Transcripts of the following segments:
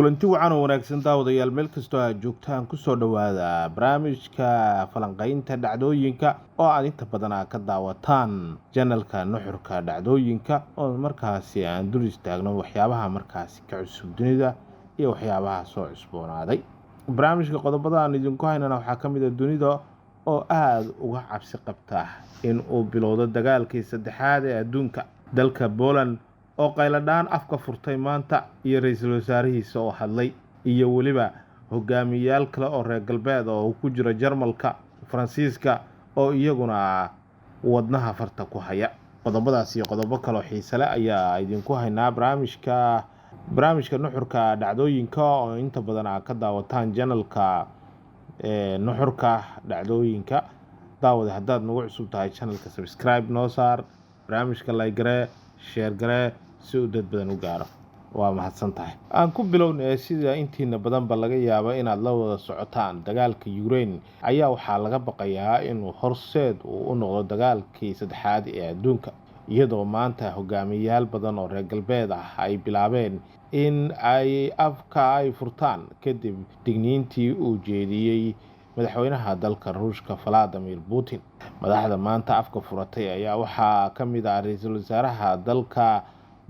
kulanti wacan oo wanaagsan daawadayaal meel kastoo aad joogtaan ku soo dhawaada barnaamijka falanqaynta dhacdooyinka oo aad inta badan ka daawataan channelka nuxurka dhacdooyinka oo markaasi aan dul istaagno waxyaabaha markaasi ka cusub dunida iyo waxyaabaha soo cusboonaaday. barnaamijka qodobada aan idinku haynana waxaa ka mid ah dunida oo aad uga cabsi qabta in uu bilowdo dagaalkii saddexaad ee adduunka. dalka Poland oo qayladhaan afka furtay maanta iyo ra'iisul wasaarihiisa oo hadlay iyo waliba hogaamiyayaal kale oo reer galbeed oo ku jira Jarmalka, Faransiiska oo iyaguna wadnaha farta ku haya. qodobadaas iyo qodobo kale oo xiiso leh ayaa idinku haynaa barnaamijka nuxurka dhacdooyinka oo inta badan ka daawataan channelka nuxurka dhacdooyinka. daawada haddaad nagu cusub tahay channelka subscribe noo saar, barnaamijka like garee, share garee si uu dad badan u gaaro. waa mahadsantahay. aan ku bilownay sida intiina badan ba laga yaabo inaad la wada socotaan dagaalka Ukraine ayaa waxaa laga baqayaa inuu horseed u noqdo dagaalkii saddexaad ee adduunka, iyadoo maanta hogaamiyayaal badan oo reer galbeed ay bilaabeen in ay afka ay furtaan kadib digniintii uu jeediyey madaxweynaha dalka Ruushka Vladimir Putin. madaxda maanta afka furatay ayaa waxaa ka mid ah ra'iisul wasaaraha dalka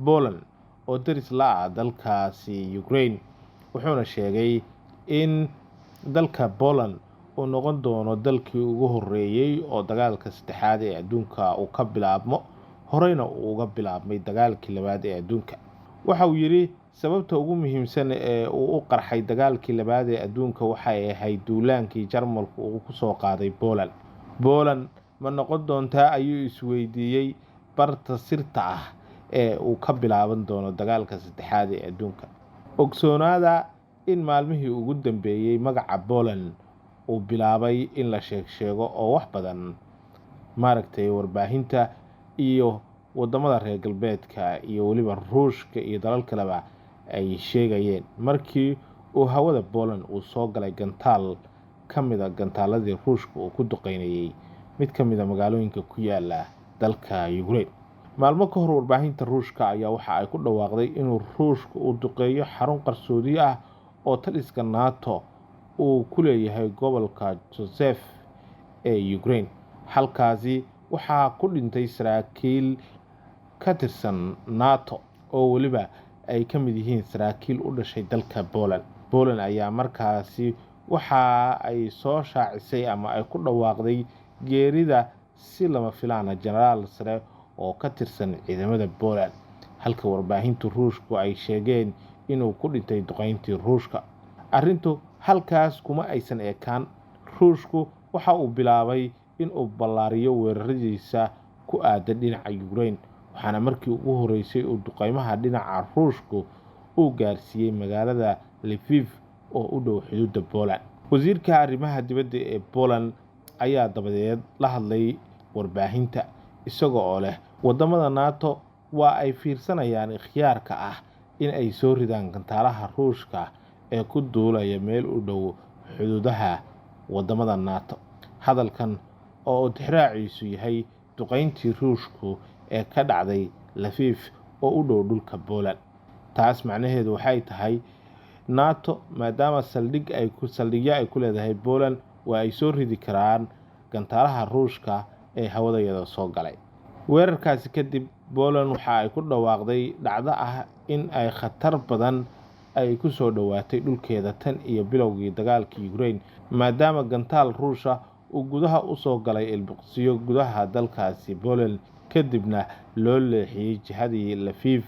Poland oo daris la ah dalkaasi Ukraine, wuxuuna sheegay in dalka Poland uu noqon doono dalkii ugu horeeyay oo dagaalka saddexaad ee adduunka uu ka bilaabmo, horeyna uu uga bilaabmay dagaalkii labaad ee adduunka. waxa uu yiri sababta ugu muhiimsan ee uu u qarxay dagaalkii labaad ee adduunka waxay ahayd duulaankii Jarmalku uu ku soo qaaday Poland ma noqon doontaa ayuu isweydiiyey barta sirta ah ee uu ka bilaaban doono dagaalka saddexaad ee adduunka. ogsoonaada in maalmihii ugu dambeeyay magaca Poland uu bilaabay in la sheego oo wax badan warbaahinta iyo wadamada reer galbeedka iyo waliba Ruushka iyo dalal kaleba ay sheegayeen markii uu hawada Poland uu soo galay gantaal kamida gantaaladii Ruushka uu ku duqeynayay mid kamida magaalooyinka ku yaala dalka Ukraine. maalmo ka hor warbaahinta Ruushka ayaa waxa ay ku dhawaaqday inuu Ruushku uu duqeeyo xarun qarsoodi ah oo taliska NATO uu ku leeyahay gobolka Joseph ee Ukraine. halkaasi waxaa ku dhintay saraakiil ka tirsan NATO oo waliba ay ka mid yihiin saraakiil u dhashay dalka Poland ayaa markaasi waxa ay soo shaacisay ama ay ku dhawaaqday geerida si lama filaan generaal sare oo ka tirsan ciidamada Poland, halka warbaahinta Ruushku ay sheegeen inuu ku dhintay duqeyntii Ruushka. arrintu halkaas kuma aysan ekaan. Ruushku waxa uu bilaabay inuu ballaariyo weeraradiisa ku aadan dhinaca Ukraine, waxaana markii ugu horeysay uu duqeymaha dhinaca Ruushku uu gaarsiiyey magaalada Lviv oo u dhow xuduudda Poland. wasiirka arrimaha dibadda ee Poland ayaa dabadeed la hadlay warbaahinta isagoo oo leh wadamada NATO waa ay fiirsanayaan ikhtiyaarka ah in ay soo ridaan gantaalaha Ruushka ee ku duulaya meel u dhow xuduudaha wadamada NATO. hadalkan oo tixraaciisu yahay duqeyntii Ruushku ee ka dhacday Lviv oo u dhow dhulka Poland. taas macnaheedu waxay tahay NATO maadaama saldhigyo ay ku leedahay Poland waa ay soo ridi karaan gantaalaha Ruushka ee hawadayada soo galay. weerarkaasi kadib Poland waxa ay ku dhawaaqday dhacdo ah in ay khatar badan ay ku soo dhawaatay dhulkeeda tan iyo bilowgii dagaalka Ukraine, maadaama gantaal Ruusha uu gudaha u soo galay ilbaqsiyo gudaha dalkaasi Poland kadibna loo leexiyay jihadii Lviv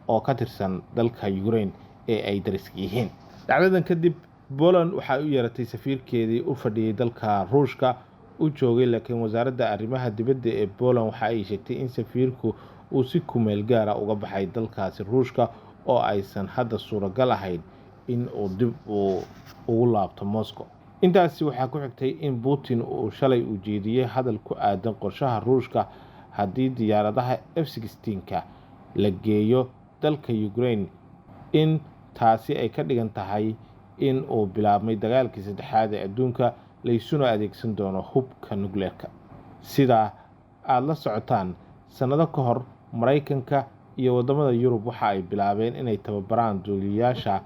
oo ka tirsan dalka Ukraine ee ay dariska yihiin. dhacdadan kadib Poland waxa ay u yeeratay safiirkeedii u fadhiyay dalka Ruushka u joogay, laakiin wasaaradda arrimaha dibadda ee Poland waxa ay sheegtay in safiirku uu si kumeel gaar ah uga baxay dalkaasi Ruushka oo aysan hadda suuragal ahayn in uu dib ugu laabto Moscow. intaasi waxaa ku xigtay in Putin uu shalay u jeediyay hadal ku aadan qorshaha Ruushka haddii diyaaradaha F-16 la geeyo dalka Ukraine, in taasi ay ka dhigan tahay in uu bilaabmay dagaalkii saddexaad ee adduunka laysuna adeegsan doono hubka nuclearka. sida aad la socotaan sanado ka hor Mareykanka iyo wadamada Yurub waxa ay bilaabeen inay tababaraan duuliyayaasha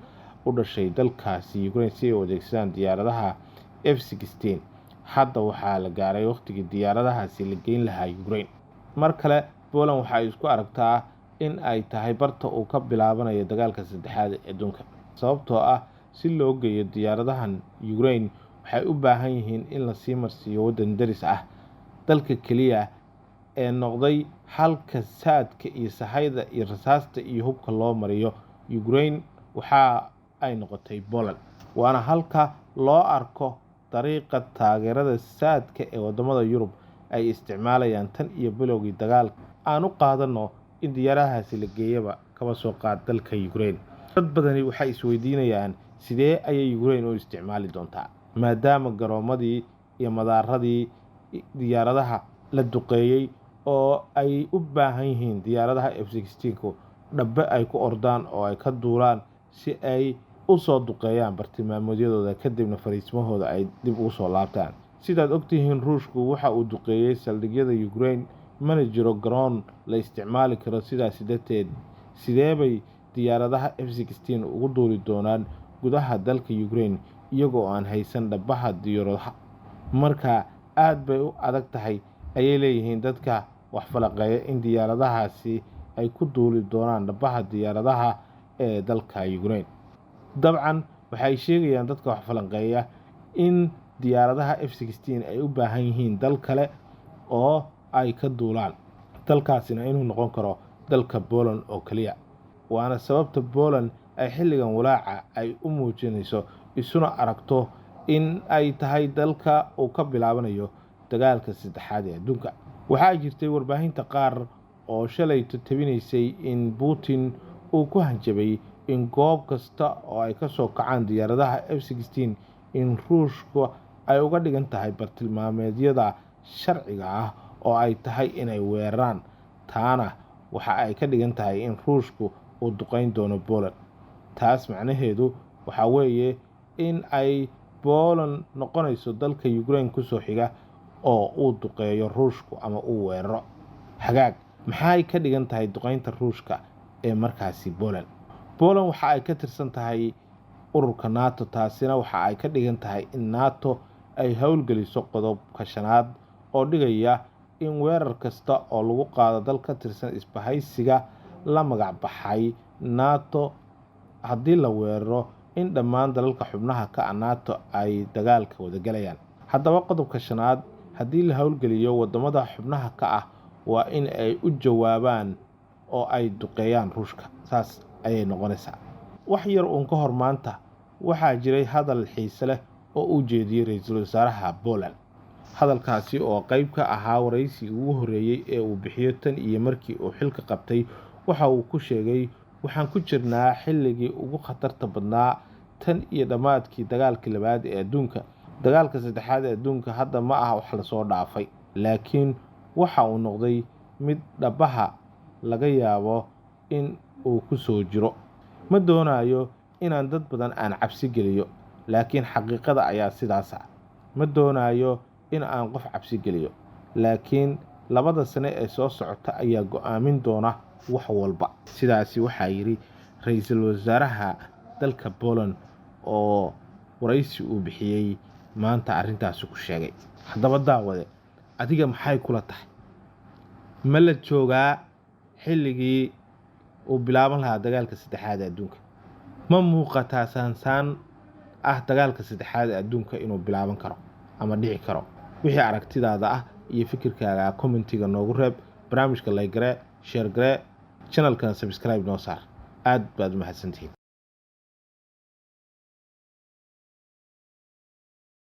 u dhashay dalkaasi Ukraine si ay u adeegsadaan diyaaradaha F-16. Hadda waxaa la gaaray waqtigii diyaaradahaasi la geyn lahaa Ukraine. Mar kale Poland waxa ay isku aragtaa in ay tahay barta uu ka bilaabanayo dagaalka saddexaad ee adduunka, sababtoo ah si loo geeyo diyaaradahan Ukraine waxay u baahan yihiin in la sii marsiiyo waddan daris ah, dalka kaliya ee noqday halka saadka iyo sahayda iyo rasaasta iyo hubka loo mariyo Ukraine waxa ay noqotay Poland, waana halka loo arko dariiqa taageerada saadka ee wadamada Yurub ay isticmaalayaan tan iyo bilowgii dagaalka. Aan u qaadano in diyaaradahaasi la geeyaba kaba soo qaad dalka Ukraine. Dad badani waxay isweydiinayaan sidee ayay Ukraine u isticmaali doontaa, maadaama garoomadii iyo madaaradii diyaaradaha la duqeeyay oo ay u baahan yihiin diyaaradaha F-16 dhabe ay ku ordaan oo ay ka duulaan si ay u soo duqeeyaan bartilmaameedyadooda kadibna fariismahooda ay dib ugu soo laabtaan. Sidaad ogtihiin, Ruushku waxa uu duqeeyay saldhigyada Ukraine, mana jiro garoon la isticmaali karo. Sidaas darteed, sidee bay diyaaradaha F-16 ugu duuli doonaan gudaha dalka Ukraine iyagoo aan haysan dhabaha diyaaradaha? Marka aad bay u adag tahay ayay leeyihiin dadka wax falaqeeya in diyaaradahaasi ay ku duuli doonaan dhabaha diyaaradaha ee dalka Ukraine. Dabcan waxay sheegayaan dadka wax falaqeeya in diyaaradaha F-16 ay u baahan yihiin dal kale oo ay ka duulaan, dalkaasina inuu noqon karo dalka Poland oo kaliya. Waana sababta Poland ay xilligan walaaca ay u muujinayso, isuna aragto in ay tahay dalka uu ka bilaabanayo dagaalka saddexaad ee adduunka. Waxaa jirtay warbaahinta qaar oo shalay tabinaysay in Putin uu ku hanjabay in goob kasta oo ay ka soo kacaan diyaaradaha F-16 in Ruushku ay uga dhigan tahay bartilmaameedyada sharciga ah oo ay tahay inay weeraraan. Taana waxa ay ka dhigan tahay in Ruushku uu duqeyn doono Poland. Taas macnaheedu waxa weeye in ay Poland noqonayso dalka Ukraine ku soo xiga oo uu duqeeyo Ruushku ama uu weeraro. Hagaag, maxay ka dhigan tahay duqeynta Ruushka ee markaasi Poland? Poland waxa ay ka tirsan tahay ururka NATO, taasina waxa ay ka dhigan tahay in NATO ay howlgeliso qodobka 5 oo dhigaya in weerar kasta oo lagu qaado dal ka tirsan isbahaysiga la magac baxay NATO, haddii la weeraro in dhammaan dalalka xubnaha ka ah NATO ay dagaalka wada galayaan. Haddaba qodobka 5 haddii la howlgeliyo wadamada xubnaha ka ah waa in ay u jawaabaan oo ay duqeeyaan Ruushka. Saas ayay noqonaysaa. Wax yar uun ka hor maanta waxaa jiray hadal xiise leh oo uu jeediyay ra'iisul wasaaraha Poland. Hadalkaasi oo qayb ka ahaa wareysi ugu horeeyay ee uu bixiyo tan iyo markii uu xilka qabtay, waxa uu ku sheegay, waxaan ku jirnaa xilligii ugu khatarta badnaa tan iyo dhammaadkii dagaalkii labaad ee adduunka. Dagaalka saddexaad ee adduunka hadda ma aha wax la soo dhaafay, laakiin waxa uu noqday mid dhabaha laga yaabo in uu ku soo jiro. Ma doonayo inaan dad badan aan cabsi geliyo, laakiin xaqiiqada ayaa sidaas ah. Ma doonayo in aan qof cabsi geliyo, laakiin 2 sano ee soo socota ayaa go'aamin doona wax walba. Sidaasi waxaa yiri ra'iisul wasaaraha dalka Poland oo wareysi uu bixiyay maanta arrintaas ku sheegay. Haddaba daawade, adiga maxay kula tahay? Ma la joogaa xilligii uu bilaaban lahaa dagaalka saddexaad ee adduunka? Ma muuqataa saansaan ah dagaalka saddexaad ee adduunka inuu bilaaban karo ama dhici karo? Wixii aragtidaada ah iyo fikirkaaga commentiga noogu reeb. Barnaamijka like gare, share gare, channelkan subscribe noo saar. Aad baad u mahadsantihiin.